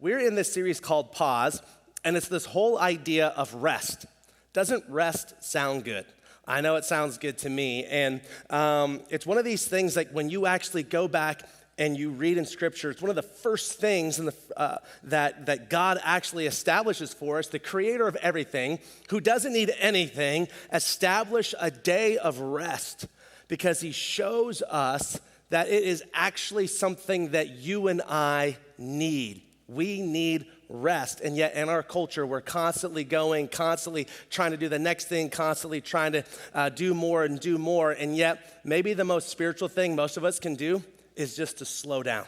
We're in this series called Pause, and it's this whole idea of rest. Doesn't rest sound good? I know it sounds good to me, and it's one of these things like when you actually go back and you read in Scripture, it's one of the first things that God actually establishes for us, the creator of everything, who doesn't need anything, establish a day of rest because he shows us that it is actually something that you and I need. We need rest, and yet in our culture, we're constantly going, constantly trying to do the next thing, constantly trying to do more, and yet maybe the most spiritual thing most of us can do is just to slow down.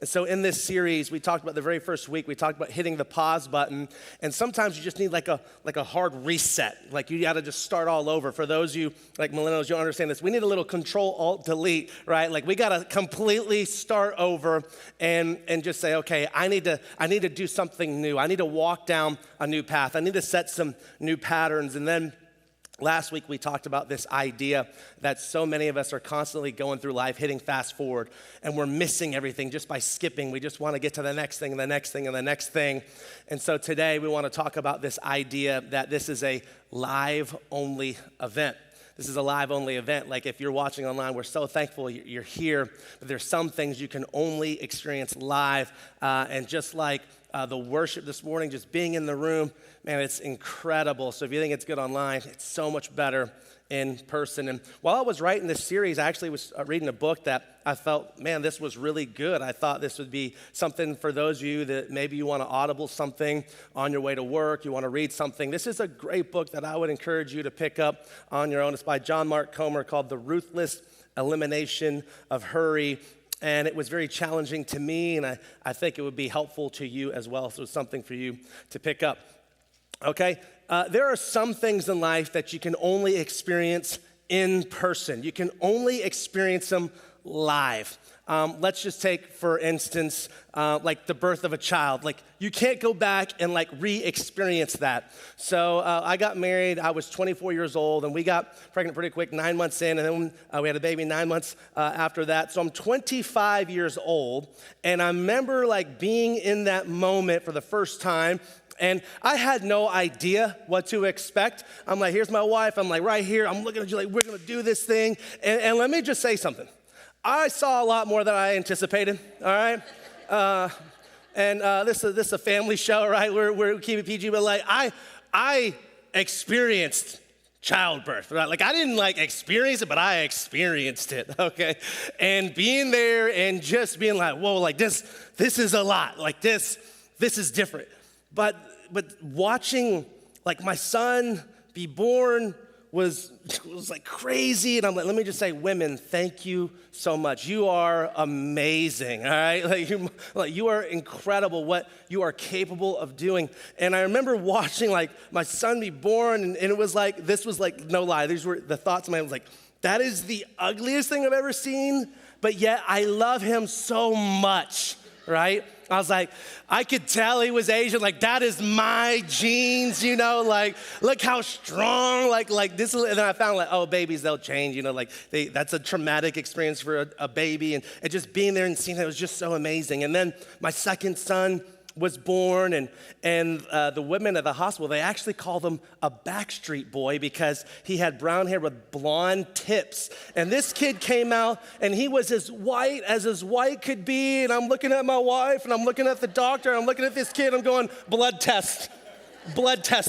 And so in this series, we talked about the very first week, we talked about hitting the pause button, and sometimes you just need like a hard reset, like you gotta just start all over. For those of you, like millennials, you'll understand this. We need a little Control-Alt-Delete, right? Like we gotta completely start over and just say, okay, I need to do something new. I need to walk down a new path. I need to set some new patterns. And then last week, we talked about this idea that so many of us are constantly going through life, hitting fast forward, and we're missing everything just by skipping. We just want to get to the next thing and the next thing and the next thing. And so today, we want to talk about this idea that this is a live-only event. This is a live-only event. Like if you're watching online, we're so thankful you're here, but there's some things you can only experience live. And just like the worship this morning, just being in the room, man, it's incredible. So if you think it's good online, it's so much better in person. And while I was writing this series, I actually was reading a book that I felt, man, this was really good. I thought this would be something for those of you that maybe you want to audible something on your way to work, you want to read something. This is a great book that I would encourage you to pick up on your own. It's by John Mark Comer called The Ruthless Elimination of Hurry. And it was very challenging to me, and I think it would be helpful to you as well. So it's something for you to pick up. Okay, there are some things in life that you can only experience in person. You can only experience them live. Let's just take, for instance, like the birth of a child. Like you can't go back and like re-experience that. So I got married, I was 24 years old, and we got pregnant pretty quick, 9 months in, and then we had a baby 9 months after that. So I'm 25 years old, and I remember like being in that moment for the first time, and I had no idea what to expect. I'm like, here's my wife. I'm like, right here. I'm looking at you like, we're going to do this thing. And let me just say something. I saw a lot more than I anticipated, all right? This is a family show, right? We're keeping PG, but like, I experienced childbirth, right? Like I didn't like experience it, but I experienced it, okay? And being there and just being like, whoa, like this is a lot. Like this is different. But watching like my son be born was like crazy. And I'm like, let me just say, women, thank you so much. You are amazing, all right? Like you are incredible what you are capable of doing. And I remember watching like my son be born, and it was like, this was like, no lie, these were the thoughts in my head. I was like, that is the ugliest thing I've ever seen, but yet I love him so much, right? I was like, I could tell he was Asian, like that is my genes, you know, like look how strong, like this, and then I found like, oh, babies, they'll change, you know, like that's a traumatic experience for a baby, and just being there and seeing it was just so amazing. And then my second son was born, and the women at the hospital, they actually called him a Backstreet Boy because he had brown hair with blonde tips. And this kid came out, and he was as white as his white could be. And I'm looking at my wife, and I'm looking at the doctor, and I'm looking at this kid, I'm going, blood test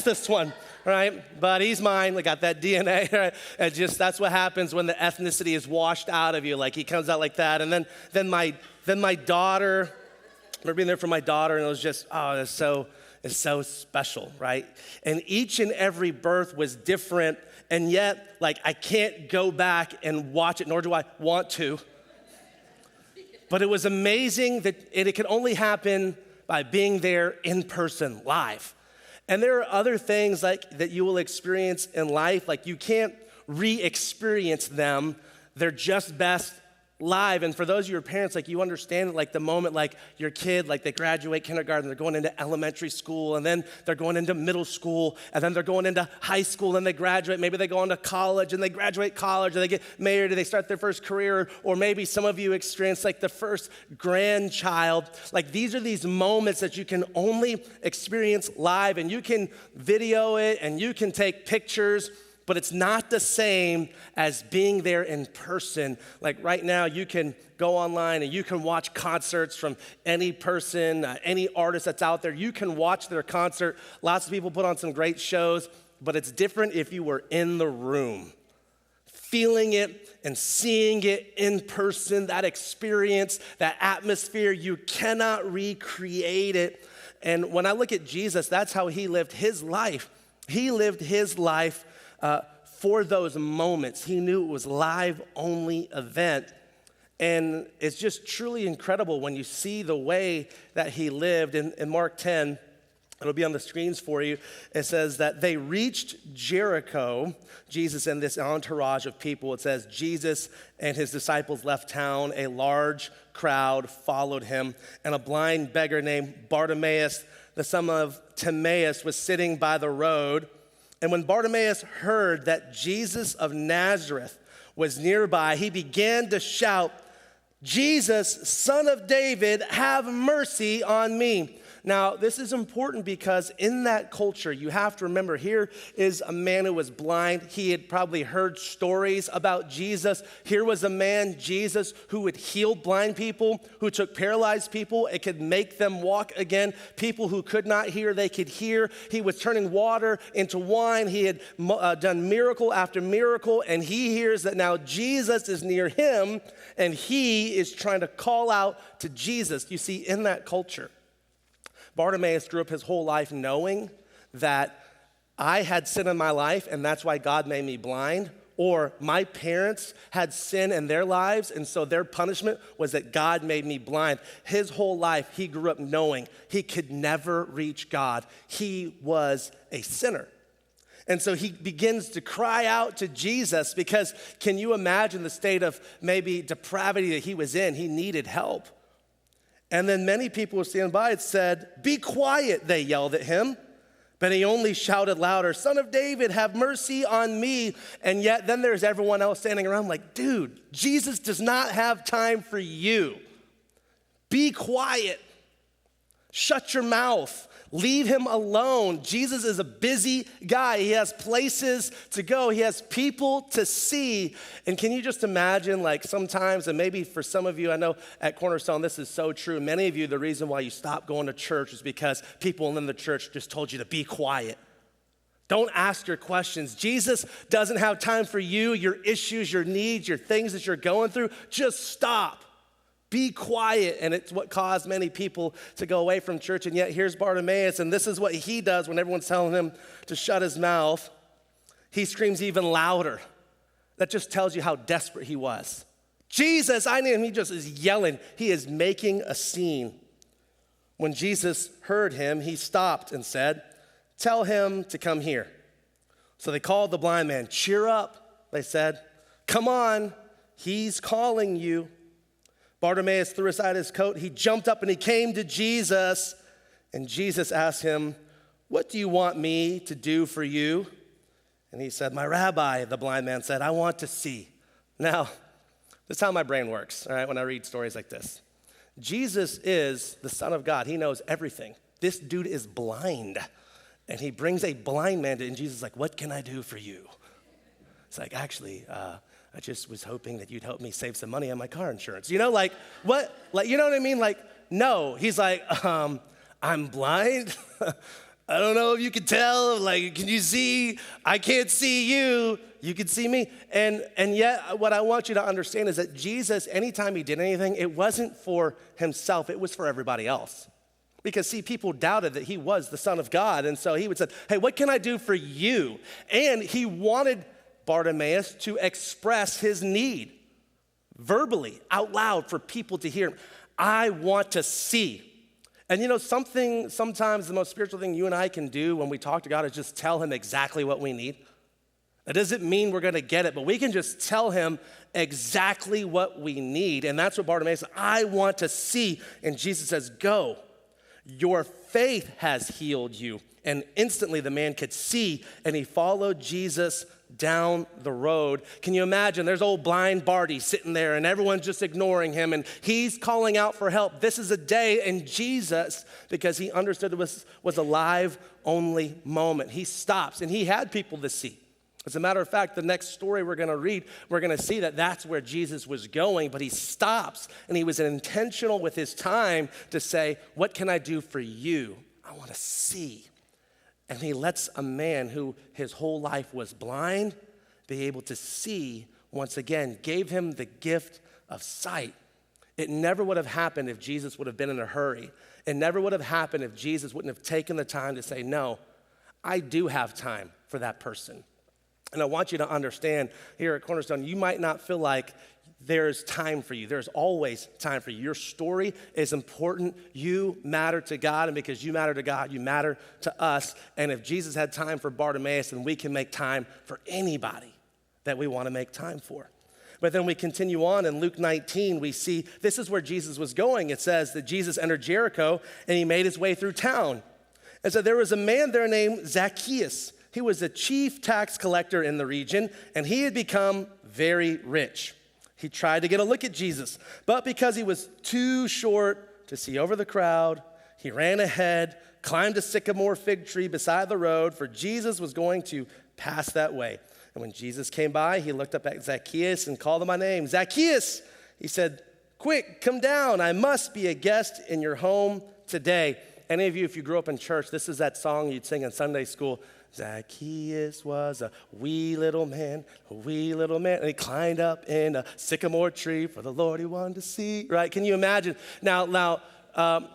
this one, right? But he's mine, we got that DNA, right? And just, that's what happens when the ethnicity is washed out of you, like he comes out like that. And then my daughter, I remember being there for my daughter, and it was just, oh, it's so special, right? And each and every birth was different, and yet, like, I can't go back and watch it, nor do I want to. But it was amazing that it could only happen by being there in person, live. And there are other things like that you will experience in life, like you can't re-experience them. They're just best live. And for those of your parents, like you understand it, like the moment like your kid, like they graduate kindergarten, they're going into elementary school, and then they're going into middle school, and then they're going into high school, and they graduate. Maybe they go into college, and they graduate college, and they get married, and they start their first career, or maybe some of you experience like the first grandchild. Like these are these moments that you can only experience live, and you can video it, and you can take pictures, but it's not the same as being there in person. Like right now, you can go online and you can watch concerts from any person, any artist that's out there. You can watch their concert. Lots of people put on some great shows, but it's different if you were in the room, feeling it and seeing it in person, that experience, that atmosphere. You cannot recreate it. And when I look at Jesus, that's how he lived his life. He lived his life for those moments. He knew it was live-only event. And it's just truly incredible when you see the way that he lived. In Mark 10, it'll be on the screens for you. It says that they reached Jericho, Jesus and this entourage of people. It says Jesus and his disciples left town. A large crowd followed him. And a blind beggar named Bartimaeus, the son of Timaeus, was sitting by the road. And when Bartimaeus heard that Jesus of Nazareth was nearby, he began to shout, "Jesus, son of David, have mercy on me." Now, this is important because in that culture, you have to remember, here is a man who was blind. He had probably heard stories about Jesus. Here was a man, Jesus, who would heal blind people, who took paralyzed people. It could make them walk again. People who could not hear, they could hear. He was turning water into wine. He had done miracle after miracle, and he hears that now Jesus is near him, and he is trying to call out to Jesus. You see, in that culture, Bartimaeus grew up his whole life knowing that I had sin in my life and that's why God made me blind, or my parents had sin in their lives and so their punishment was that God made me blind. His whole life, he grew up knowing he could never reach God. He was a sinner. And so he begins to cry out to Jesus because can you imagine the state of maybe depravity that he was in? He needed help. And then many people were standing by and said, "Be quiet," they yelled at him. But he only shouted louder, "Son of David, have mercy on me." And yet then there's everyone else standing around like, dude, Jesus does not have time for you. Be quiet. Shut your mouth. Leave him alone. Jesus is a busy guy. He has places to go. He has people to see. And can you just imagine, like sometimes, and maybe for some of you, I know at Cornerstone this is so true. Many of you, the reason why you stopped going to church is because people in the church just told you to be quiet. Don't ask your questions. Jesus doesn't have time for you, your issues, your needs, your things that you're going through. Just stop. Be quiet, and it's what caused many people to go away from church, and yet here's Bartimaeus, and this is what he does when everyone's telling him to shut his mouth. He screams even louder. That just tells you how desperate he was. Jesus, I need him. He just is yelling. He is making a scene. When Jesus heard him, he stopped and said, "Tell him to come here." So they called the blind man. "Cheer up," they said. "Come on, he's calling you." Bartimaeus threw aside his coat. He jumped up and he came to Jesus. And Jesus asked him, "What do you want me to do for you?" And he said, "My rabbi," the blind man said, "I want to see." Now, this is how my brain works, all right, when I read stories like this. Jesus is the Son of God. He knows everything. This dude is blind. And he brings a blind man to, and Jesus is like, "What can I do for you?" It's like, actually, I just was hoping that you'd help me save some money on my car insurance. You know, like, what? Like, you know what I mean? Like, no. He's like, I'm blind. I don't know if you can tell. Like, can you see? I can't see you. You can see me. And yet, what I want you to understand is that Jesus, anytime he did anything, it wasn't for himself. It was for everybody else. Because, see, people doubted that he was the Son of God. And so he would say, "Hey, what can I do for you?" And he wanted Bartimaeus to express his need verbally, out loud, for people to hear him. I want to see. And you know, sometimes the most spiritual thing you and I can do when we talk to God is just tell him exactly what we need. That doesn't mean we're gonna get it, but we can just tell him exactly what we need. And that's what Bartimaeus says, I want to see. And Jesus says, go, your faith has healed you. And instantly the man could see, and he followed Jesus down the road. Can you imagine? There's old blind Barty sitting there, and everyone's just ignoring him, and he's calling out for help. This is a day, and Jesus, because he understood it was a live-only moment, he stops, and he had people to see. As a matter of fact, the next story we're going to read, we're going to see that that's where Jesus was going, but he stops, and he was intentional with his time to say, what can I do for you? I want to see. And he lets a man who his whole life was blind be able to see once again, gave him the gift of sight. It never would have happened if Jesus would have been in a hurry. It never would have happened if Jesus wouldn't have taken the time to say, no, I do have time for that person. And I want you to understand here at Cornerstone, you might not feel like there's time for you. There's always time for you. Your story is important. You matter to God, and because you matter to God, you matter to us. And if Jesus had time for Bartimaeus, then we can make time for anybody that we want to make time for. But then we continue on in Luke 19, we see this is where Jesus was going. It says that Jesus entered Jericho, and he made his way through town. And so there was a man there named Zacchaeus. He was the chief tax collector in the region, and he had become very rich. He tried to get a look at Jesus, but because he was too short to see over the crowd, he ran ahead, climbed a sycamore fig tree beside the road, for Jesus was going to pass that way. And when Jesus came by, he looked up at Zacchaeus and called him by name. Zacchaeus, he said, quick, come down. I must be a guest in your home today. Any of you, if you grew up in church, this is that song you'd sing in Sunday school. Zacchaeus was a wee little man, and he climbed up in a sycamore tree for the Lord he wanted to see, right? Can you imagine? Now,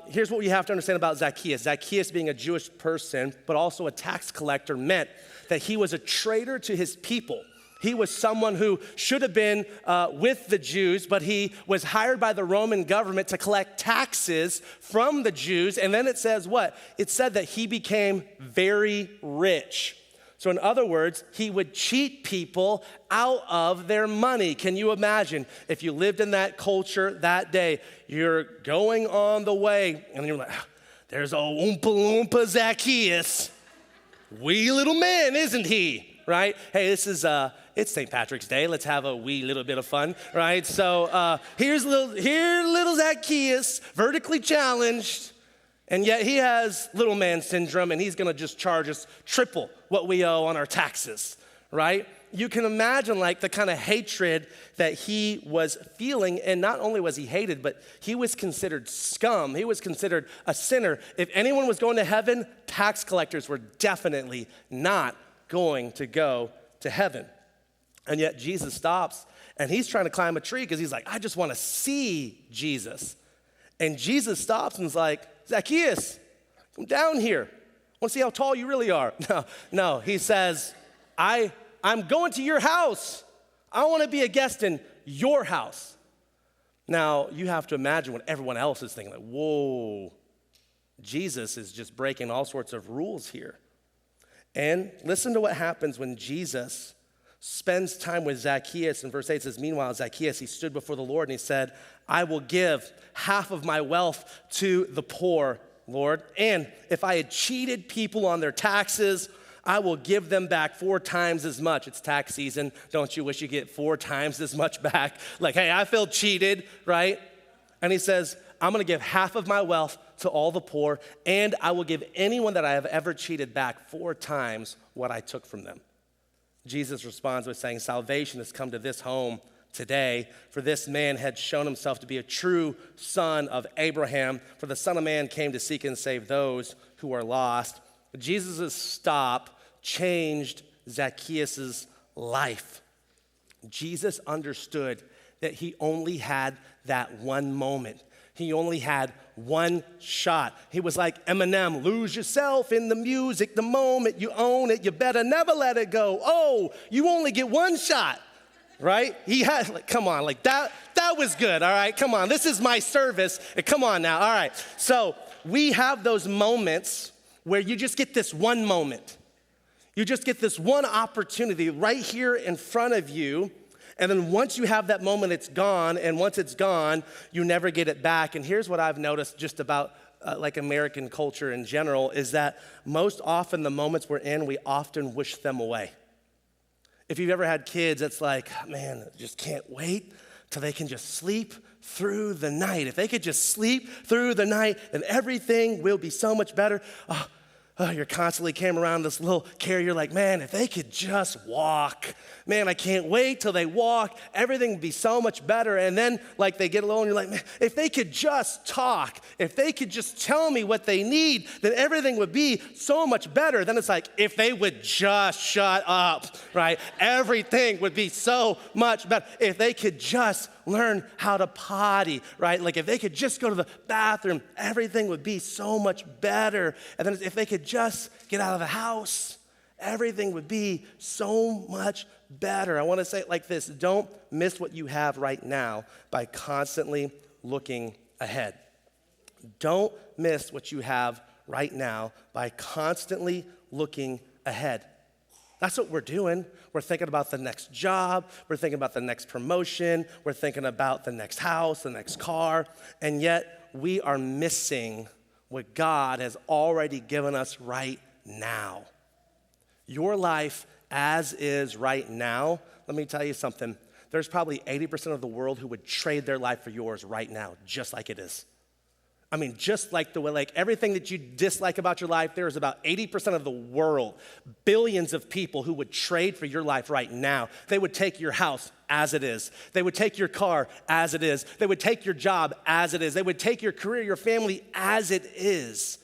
here's what you have to understand about Zacchaeus. Zacchaeus being a Jewish person, but also a tax collector, meant that he was a traitor to his people. He was someone who should have been with the Jews, but he was hired by the Roman government to collect taxes from the Jews. And then it says what? It said that he became very rich. So in other words, he would cheat people out of their money. Can you imagine if you lived in that culture that day? You're going on the way, and you're like, there's a Oompa Loompa Zacchaeus. Wee little man, isn't he? Right? Hey, this is it's St. Patrick's Day. Let's have a wee little bit of fun, right? So here's little Zacchaeus, vertically challenged, and yet he has little man syndrome, and he's gonna just charge us triple what we owe on our taxes, right? You can imagine like the kind of hatred that he was feeling, and not only was he hated, but he was considered scum. He was considered a sinner. If anyone was going to heaven, tax collectors were definitely not going to go to heaven. And yet Jesus stops, and he's trying to climb a tree because he's like, I just want to see Jesus. And Jesus stops and is like, Zacchaeus, come down here. I want to see how tall you really are. No, he says, I'm going to your house. I want to be a guest in your house. Now, you have to imagine what everyone else is thinking. Like, whoa, Jesus is just breaking all sorts of rules here. And listen to what happens when Jesus spends time with Zacchaeus. In verse 8 it says, meanwhile, Zacchaeus, he stood before the Lord and he said, I will give half of my wealth to the poor, Lord. And if I had cheated people on their taxes, I will give them back 4 times as much. It's tax season. Don't you wish you get 4 times as much back? Like, hey, I feel cheated, right? And he says, I'm gonna give half of my wealth to all the poor, and I will give anyone that I have ever cheated back 4 times what I took from them. Jesus responds by saying, salvation has come to this home today, for this man had shown himself to be a true son of Abraham, for the Son of Man came to seek and save those who are lost. Jesus' stop changed Zacchaeus' life. Jesus understood that he only had that one moment. He only had one shot. He was like Eminem, lose yourself in the music, the moment you own it, you better never let it go. Oh, you only get one shot, right? He had, like, come on, like that was good, all right? Come on, this is my service. Come on now, all right. So we have those moments where you just get this one moment. You just get this one opportunity right here in front of you, and then once you have that moment, it's gone, and once it's gone, you never get it back. And here's what I've noticed just about like American culture in general, is that most often the moments we're in, we often wish them away. If you've ever had kids, it's like, man, I just can't wait till they can just sleep through the night. If they could just sleep through the night, then everything will be so much better. You're constantly carrying around this little carrier, like, man, if they could just walk. Man, I can't wait till they walk. Everything would be so much better. And then, like, they get alone, and you're like, man, if they could just talk, if they could just tell me what they need, then everything would be so much better. Then it's like, if they would just shut up, right? Everything would be so much better. If they could just learn how to potty, right? Like, if they could just go to the bathroom, everything would be so much better. And then if they could just get out of the house, everything would be so much better. I want to say it like this: don't miss what you have right now by constantly looking ahead. Don't miss what you have right now by constantly looking ahead. That's what we're doing. We're thinking about the next job. We're thinking about the next promotion. We're thinking about the next house, the next car. And yet we are missing what God has already given us right now. Your life as is right now, let me tell you something. There's probably 80% of the world who would trade their life for yours right now, just like it is. I mean, just like the way, like everything that you dislike about your life, there is about 80% of the world, billions of people who would trade for your life right now. They would take your house as it is. They would take your car as it is. They would take your job as it is. They would take your career, your family as it is.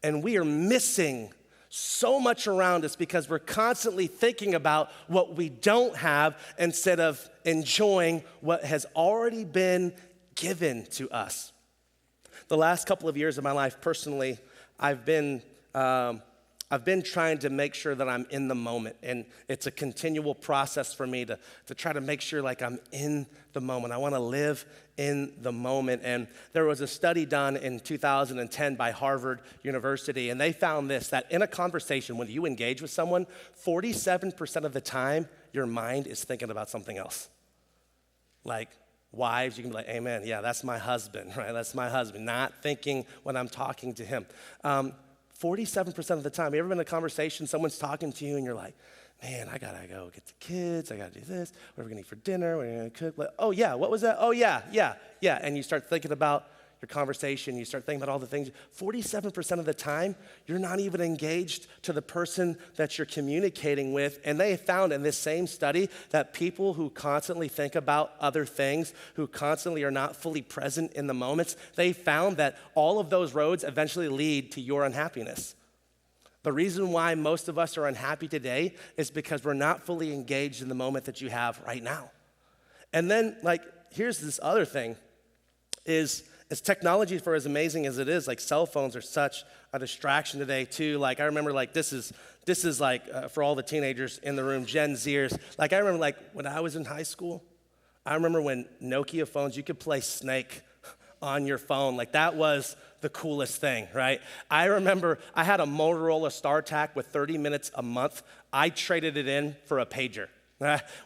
And we are missing so much around us because we're constantly thinking about what we don't have instead of enjoying what has already been given to us. The last couple of years of my life, personally, I've been trying to make sure that I'm in the moment, and it's a continual process for me to try to make sure like I'm in the moment. I want to live in the moment. And there was a study done in 2010 by Harvard University, and they found this, that in a conversation, when you engage with someone, 47% of the time, your mind is thinking about something else. Like, wives, you can be like, amen, yeah, that's my husband, right? That's my husband, not thinking when I'm talking to him. 47% of the time, you ever been in a conversation, someone's talking to you and you're like, man, I gotta go get the kids, I gotta do this, what are we gonna eat for dinner, what are we gonna cook? Like, oh yeah, what was that? Oh yeah. And you start thinking about your conversation, you start thinking about all the things. 47% of the time, you're not even engaged to the person that you're communicating with. And they found in this same study that people who constantly think about other things, who constantly are not fully present in the moments, they found that all of those roads eventually lead to your unhappiness. The reason why most of us are unhappy today is because we're not fully engaged in the moment that you have right now. And then, like, here's this other thing is, as technology, for as amazing as it is, like cell phones are such a distraction today too. Like I remember, like this is like for all the teenagers in the room, Gen Zers. Like I remember, like when I was in high school, I remember when Nokia phones, you could play Snake on your phone. Like that was the coolest thing, right? I remember I had a Motorola StarTAC with 30 minutes a month. I traded it in for a pager.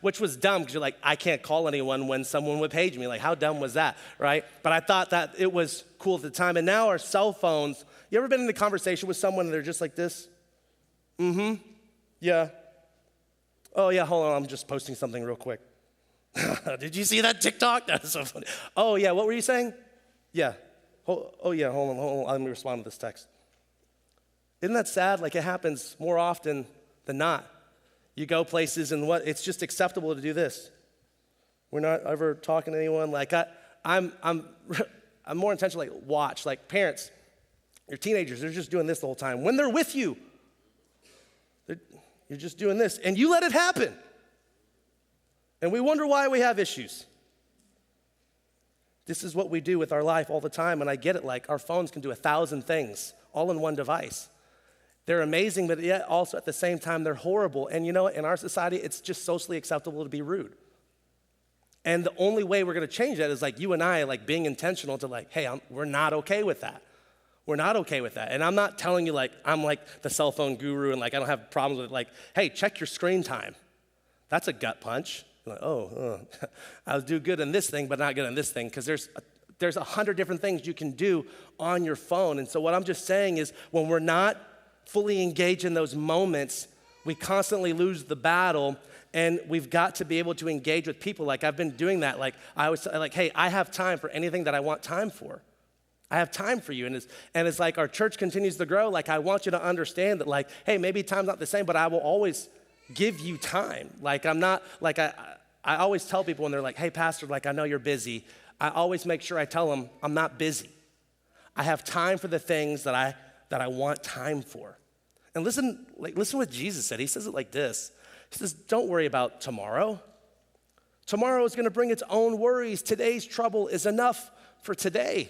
Which was dumb because you're like, I can't call anyone when someone would page me. Like, how dumb was that, right? But I thought that it was cool at the time. And now our cell phones, you ever been in a conversation with someone and they're just like this? Yeah. Oh, yeah, hold on, I'm just posting something real quick. Did you see that TikTok? That's so funny. Oh, yeah, what were you saying? Yeah. Hold on, let me respond to this text. Isn't that sad? Like, it happens more often than not. You go places and it's just acceptable to do this. We're not ever talking to anyone. Like I'm more intentional, like watch, like parents, your teenagers, they're just doing this the whole time. When they're with you, you're just doing this and you let it happen. And we wonder why we have issues. This is what we do with our life all the time. And I get it, like our phones can do 1,000 things all in one device. They're amazing, but yet also at the same time, they're horrible. And you know what? In our society, it's just socially acceptable to be rude. And the only way we're going to change that is like you and I, like being intentional to like, hey, we're not okay with that. We're not okay with that. And I'm not telling you like I'm like the cell phone guru and like I don't have problems with it. Like, hey, check your screen time. That's a gut punch. Like, I'll do good in this thing, but not good in this thing, because there's 100 different things you can do on your phone. And so what I'm just saying is when we're not fully engaged in those moments, we constantly lose the battle, and we've got to be able to engage with people. Like I've been doing that. Like I was like, hey, I have time for anything that I want time for. I have time for you. And it's like our church continues to grow. Like I want you to understand that like, hey, maybe time's not the same, but I will always give you time. Like I'm not, like I always tell people when they're like, hey, pastor, like I know you're busy. I always make sure I tell them I'm not busy. I have time for the things that I want time for. And listen what Jesus said. He says it like this. He says, don't worry about tomorrow. Tomorrow is going to bring its own worries. Today's trouble is enough for today.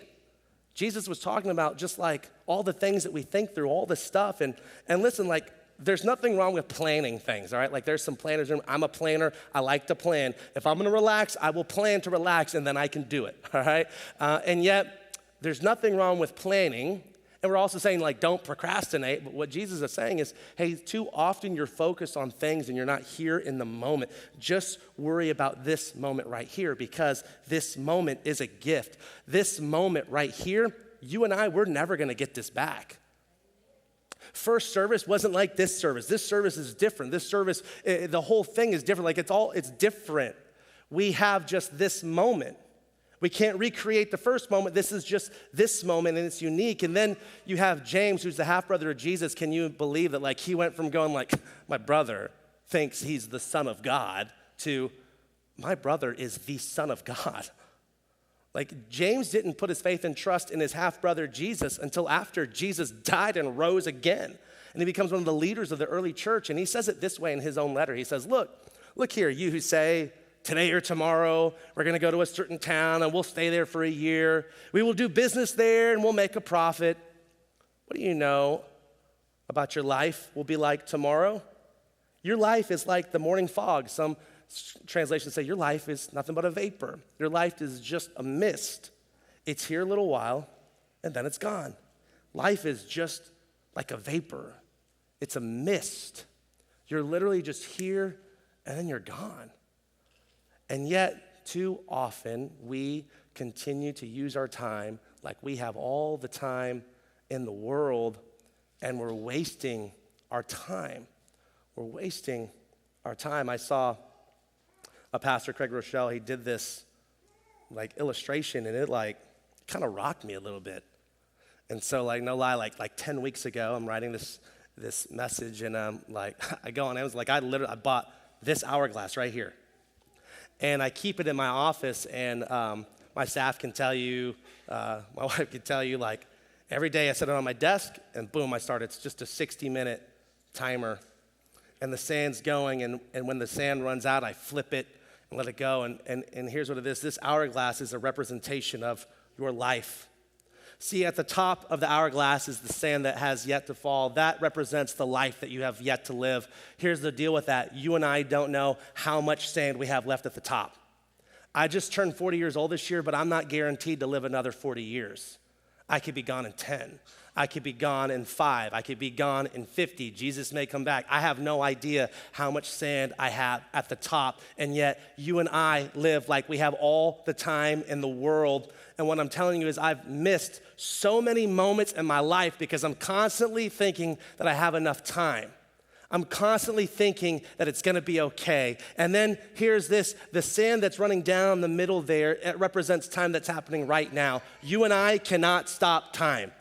Jesus was talking about just like all the things that we think through, all the stuff. And listen, like there's nothing wrong with planning things, all right? Like there's some planners. I'm a planner. I like to plan. If I'm going to relax, I will plan to relax, and then I can do it, all right? And yet there's nothing wrong with planning. And we're also saying, like, don't procrastinate. But what Jesus is saying is, hey, too often you're focused on things and you're not here in the moment. Just worry about this moment right here, because this moment is a gift. This moment right here, you and I, we're never going to get this back. First service wasn't like this service. This service is different. This service, the whole thing is different. Like it's different. We have just this moment. We can't recreate the first moment. This is just this moment, and it's unique. And then you have James, who's the half-brother of Jesus. Can you believe that, like, he went from going, like, my brother thinks he's the Son of God to my brother is the Son of God. Like, James didn't put his faith and trust in his half-brother Jesus until after Jesus died and rose again. And he becomes one of the leaders of the early church. And he says it this way in his own letter. He says, look here, you who say, today or tomorrow, we're going to go to a certain town and we'll stay there for a year. We will do business there and we'll make a profit. What do you know about your life will be like tomorrow? Your life is like the morning fog. Some translations say your life is nothing but a vapor. Your life is just a mist. It's here a little while and then it's gone. Life is just like a vapor. It's a mist. You're literally just here and then you're gone. And yet, too often, we continue to use our time like we have all the time in the world, and we're wasting our time. We're wasting our time. I saw a pastor, Craig Rochelle, he did this like illustration, and it like kind of rocked me a little bit. And so, like, no lie, like 10 weeks ago, I'm writing this message, and like I go on Amazon, like I bought this hourglass right here. And I keep it in my office, and my staff can tell you, my wife can tell you, like, every day I set it on my desk, and boom, I start. It's just a 60-minute timer, and the sand's going, and when the sand runs out, I flip it and let it go, and here's what it is. This hourglass is a representation of your life. See, at the top of the hourglass is the sand that has yet to fall. That represents the life that you have yet to live. Here's the deal with that. You and I don't know how much sand we have left at the top. I just turned 40 years old this year, but I'm not guaranteed to live another 40 years. I could be gone in 10. I could be gone in 5. I could be gone in 50. Jesus may come back. I have no idea how much sand I have at the top, and yet you and I live like we have all the time in the world. And what I'm telling you is I've missed so many moments in my life because I'm constantly thinking that I have enough time. I'm constantly thinking that it's gonna be okay. And then here's this, the sand that's running down the middle there, it represents time that's happening right now. You and I cannot stop time.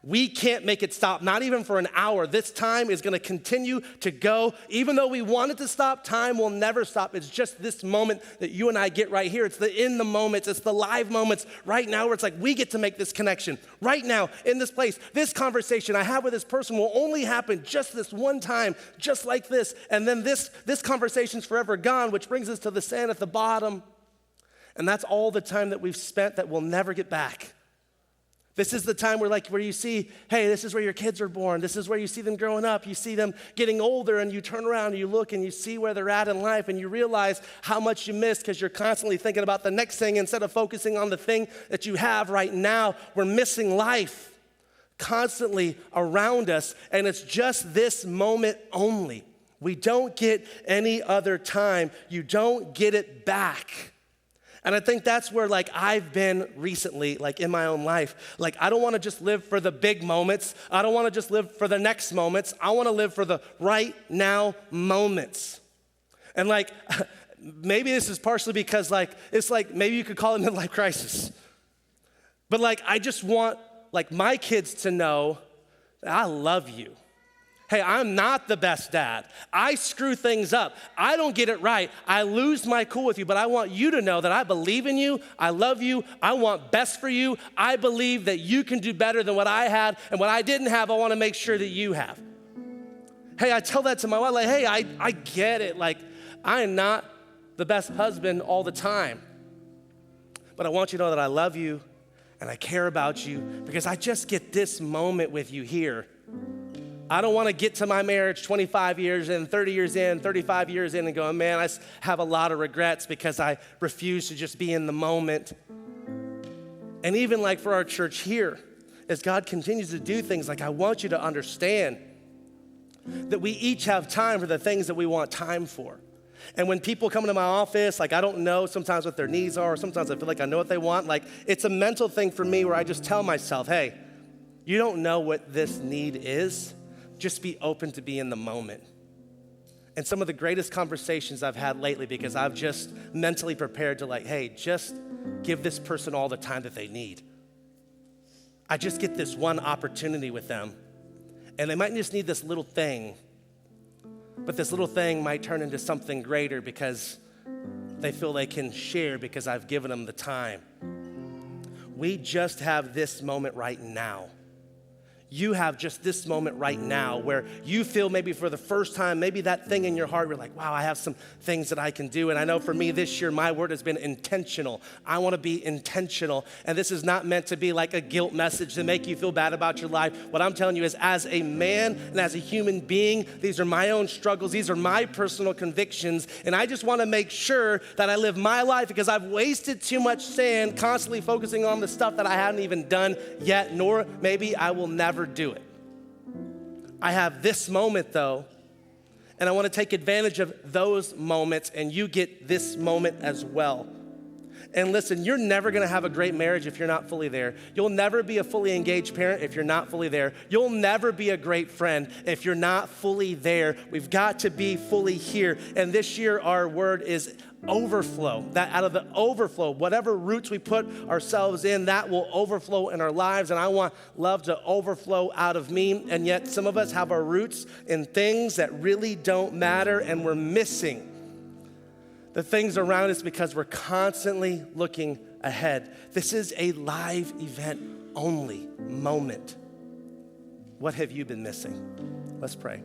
We can't make it stop, not even for an hour. This time is gonna continue to go. Even though we want it to stop, time will never stop. It's just this moment that you and I get right here. It's the in the moments, it's the live moments right now where it's like we get to make this connection. Right now, in this place, this conversation I have with this person will only happen just this one time, just like this. And then this conversation's forever gone, which brings us to the sand at the bottom. And that's all the time that we've spent that we'll never get back. This is the time where you see, hey, this is where your kids are born. This is where you see them growing up. You see them getting older, and you turn around and you look and you see where they're at in life, and you realize how much you missed because you're constantly thinking about the next thing instead of focusing on the thing that you have right now. We're missing life constantly around us, and it's just this moment only. We don't get any other time. You don't get it back. And I think that's where I've been recently, in my own life. I don't want to just live for the big moments. I don't want to just live for the next moments. I want to live for the right now moments. And maybe this is partially because it's maybe you could call it midlife crisis. But I just want my kids to know that I love you. Hey, I'm not the best dad. I screw things up. I don't get it right. I lose my cool with you, but I want you to know that I believe in you. I love you. I want best for you. I believe that you can do better than what I had, and what I didn't have, I want to make sure that you have. Hey, I tell that to my wife, hey, I get it. I am not the best husband all the time, but I want you to know that I love you and I care about you because I just get this moment with you here. I don't want to get to my marriage 25 years in, 30 years in, 35 years in and go, man, I have a lot of regrets because I refuse to just be in the moment. And even for our church here, as God continues to do things, I want you to understand that we each have time for the things that we want time for. And when people come into my office, I don't know sometimes what their needs are, or sometimes I feel like I know what they want. It's a mental thing for me where I just tell myself, hey, you don't know what this need is. Just be open to be in the moment. And some of the greatest conversations I've had lately, because I've just mentally prepared to hey, just give this person all the time that they need. I just get this one opportunity with them. And they might just need this little thing, but this little thing might turn into something greater because they feel they can share because I've given them the time. We just have this moment right now. You have just this moment right now where you feel maybe for the first time, maybe that thing in your heart, you're wow, I have some things that I can do. And I know for me this year, my word has been intentional. I want to be intentional. And this is not meant to be a guilt message to make you feel bad about your life. What I'm telling you is as a man and as a human being, these are my own struggles. These are my personal convictions. And I just want to make sure that I live my life because I've wasted too much sand constantly focusing on the stuff that I haven't even done yet, nor maybe I will never do it. I have this moment though, and I want to take advantage of those moments, and you get this moment as well. And listen, you're never going to have a great marriage if you're not fully there. You'll never be a fully engaged parent if you're not fully there. You'll never be a great friend if you're not fully there. We've got to be fully here. And this year, our word is overflow. That out of the overflow, whatever roots we put ourselves in, that will overflow in our lives. And I want love to overflow out of me. And yet some of us have our roots in things that really don't matter, and we're missing the things around us because we're constantly looking ahead. This is a live event only moment. What have you been missing? Let's pray.